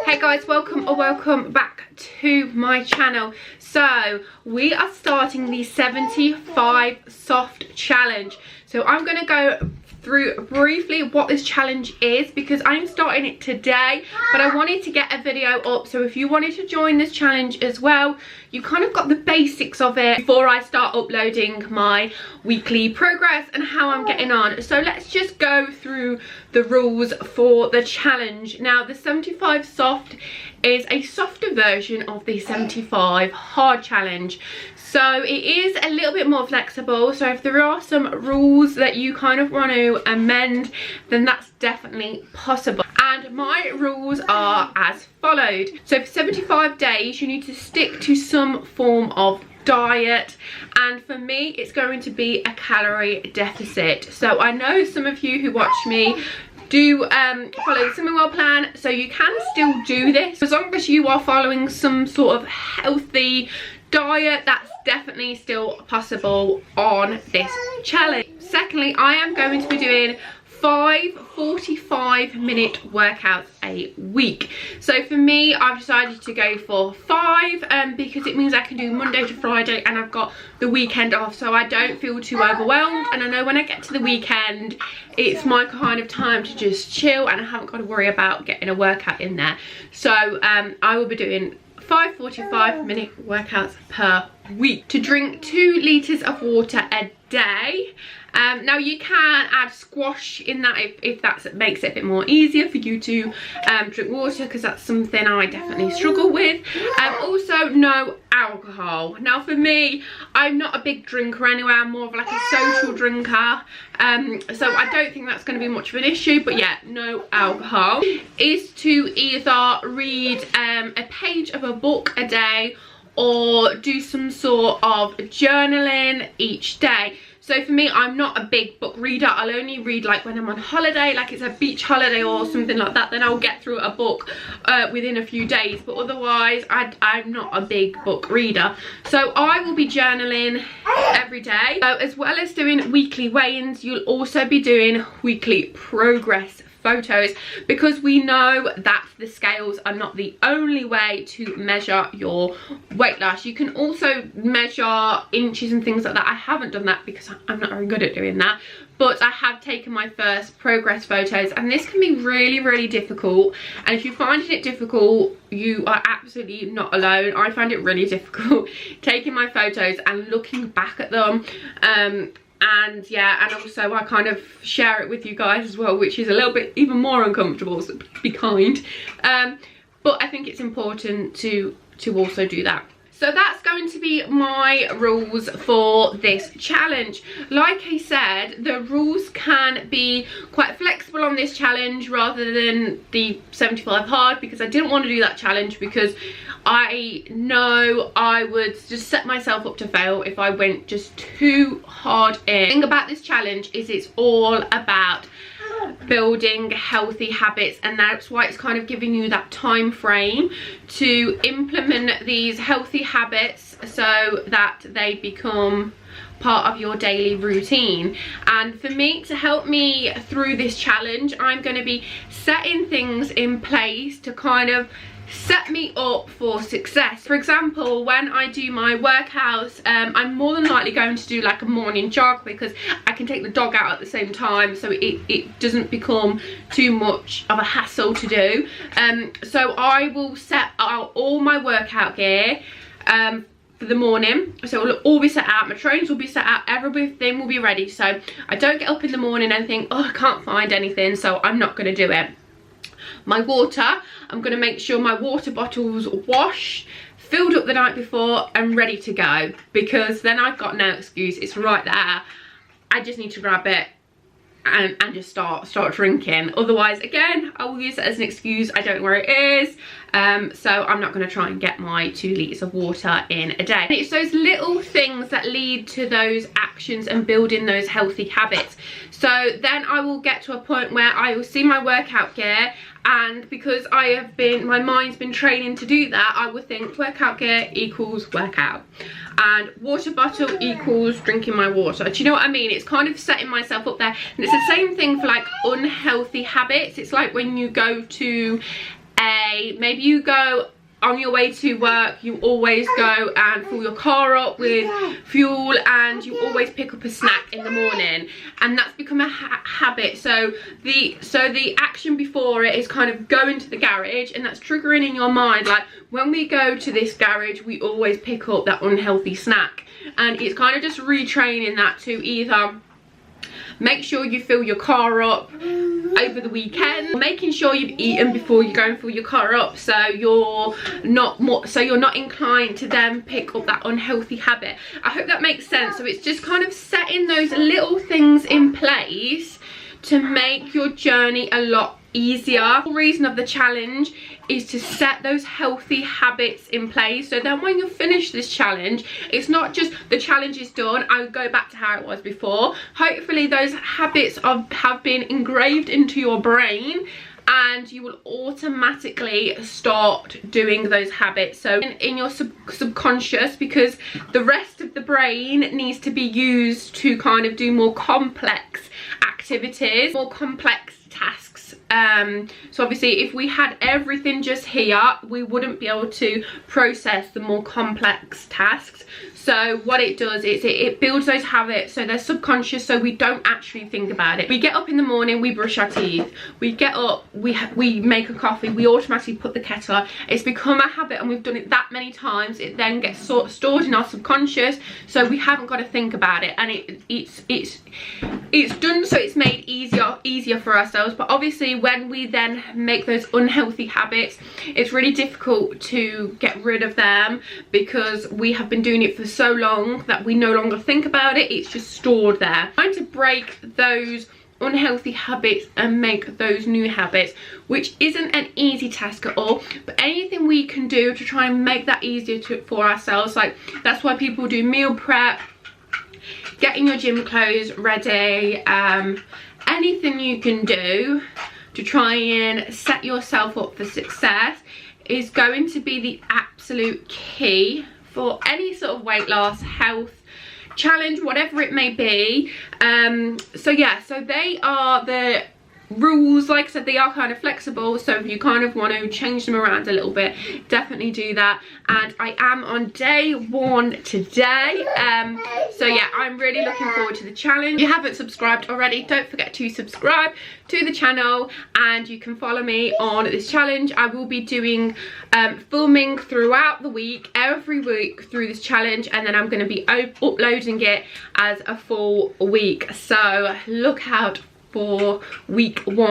Hey guys, welcome or welcome back to my channel. So we are starting the 75 soft challenge. So I'm going to go through briefly what this challenge is because I'm starting it today, but I wanted to get a video up, so if you wanted to join this challenge as well, you kind of got the basics of it before I start uploading my weekly progress and how I'm getting on. So let's just go through the rules for the challenge. Now the 75 soft is a softer version of the 75 hard challenge. So it is a little bit more flexible, so if there are some rules that you kind of want to amend, then that's definitely possible. And my rules are as followed. So for 75 days you need to stick to some form of diet, and for me it's going to be a calorie deficit. So I know some of you who watch me do follow the Slimming World plan, so you can still do this as long as you are following some sort of healthy diet. That's definitely still possible on this challenge. Secondly, I am going to be doing 5 45-minute workouts a week. So for me, I've decided to go for 5 because it means I can do Monday to Friday and I've got the weekend off, so I don't feel too overwhelmed. And I know when I get to the weekend, it's my kind of time to just chill and I haven't got to worry about getting a workout in there. So I will be doing 5 45-minute workouts per week. To drink 2 litres of water a day. Now you can add squash in that if that makes it a bit more easier for you to drink water, because that's something I definitely struggle with. Also no alcohol. Now for me, I'm not a big drinker anyway, I'm more of like a social drinker, so I don't think that's going to be much of an issue. But yeah, no alcohol. Is to either read a page of a book a day or do some sort of journaling each day. So for me, I'm not a big book reader. I'll only read like when I'm on holiday, like it's a beach holiday or something like that, then I'll get through a book within a few days. But otherwise, I'm not a big book reader. So I will be journaling every day. So as well as doing weekly weigh-ins, you'll also be doing weekly progress photos, because we know that the scales are not the only way to measure your weight loss. You can also measure inches and things like that. I haven't done that because I'm not very good at doing that, but I have taken my first progress photos, and this can be really difficult. And if you're finding it difficult, you are absolutely not alone. I find it really difficult taking my photos and looking back at them. And yeah, and also I kind of share it with you guys as well, which is a little bit even more uncomfortable, so be kind. But I think it's important to also do that. So that's going to be my rules for this challenge. Like I said, the rules can be quite flexible on this challenge rather than the 75 hard, because I didn't want to do that challenge because I know I would just set myself up to fail if I went just too hard in. The thing about this challenge is it's all about building healthy habits, and that's why it's kind of giving you that time frame to implement these healthy habits so that they become part of your daily routine. And for me, to help me through this challenge, I'm going to be setting things in place to kind of set me up for success. For example, when I do my workouts, I'm more than likely going to do like a morning jog, because I can take the dog out at the same time, so it doesn't become too much of a hassle to do. So I will set out all my workout gear for the morning, so it'll all be set out, my trainers will be set out, everything will be ready, so I don't get up in the morning and think, oh, I can't find anything, so I'm not going to do it. My water, I'm going to make sure my water bottle's washed, filled up the night before and ready to go, because then I've got no excuse. It's right there. I just need to grab it and just start drinking. Otherwise, again, I will use it as an excuse. I don't know where it is. So I'm not going to try and get my 2 litres of water in a day. And it's those little things that lead to those actions and building those healthy habits. So then I will get to a point where I will see my workout gear, and because my mind's been training to do that, I will think workout gear equals workout, and water bottle equals drinking my water. Do you know what I mean? It's kind of setting myself up there. And it's the same thing for like unhealthy habits. It's like when you go to maybe you go on your way to work, you always go and fill your car up with fuel, and you always pick up a snack in the morning, and that's become a habit. So the action before it is kind of going to the garage, and that's triggering in your mind, like, when we go to this garage we always pick up that unhealthy snack, and it's kind of just retraining that to either make sure you fill your car up over the weekend, making sure you've eaten before you go and fill your car up, so you're not inclined to then pick up that unhealthy habit. I hope that makes sense. So it's just kind of setting those little things in place to make your journey a lot easier. The reason of the challenge is to set those healthy habits in place, so then when you finish this challenge, it's not just the challenge is done, I would go back to how it was before. Hopefully those habits have been engraved into your brain, and you will automatically start doing those habits. So in your subconscious, because the rest of the brain needs to be used to kind of do more complex activities, more complex tasks. So obviously if we had everything just here, we wouldn't be able to process the more complex tasks. So what it does is it builds those habits, so they're subconscious, so we don't actually think about it. We get up in the morning, we brush our teeth, we get up, we make a coffee, we automatically put the kettle on. It's become a habit, and we've done it that many times, it then gets stored in our subconscious, so we haven't got to think about it, and it's done, so it's made easier for ourselves. But obviously when we then make those unhealthy habits, it's really difficult to get rid of them, because we have been doing it for so long that we no longer think about it. It's just stored there. Trying to break those unhealthy habits and make those new habits, which isn't an easy task at all, but anything we can do to try and make that easier for ourselves, like that's why people do meal prep, getting your gym clothes ready, anything you can do to try and set yourself up for success is going to be the absolute key for any sort of weight loss, health challenge, whatever it may be. So yeah, so they are the rules. Like I said, they are kind of flexible, so if you kind of want to change them around a little bit, definitely do that. And I am on day 1 today, so yeah, I'm really looking forward to the challenge. If you haven't subscribed already, don't forget to subscribe to the channel, and you can follow me on this challenge. I will be doing filming throughout the week, every week through this challenge, and then I'm going to be uploading it as a full week, so look out for week 1.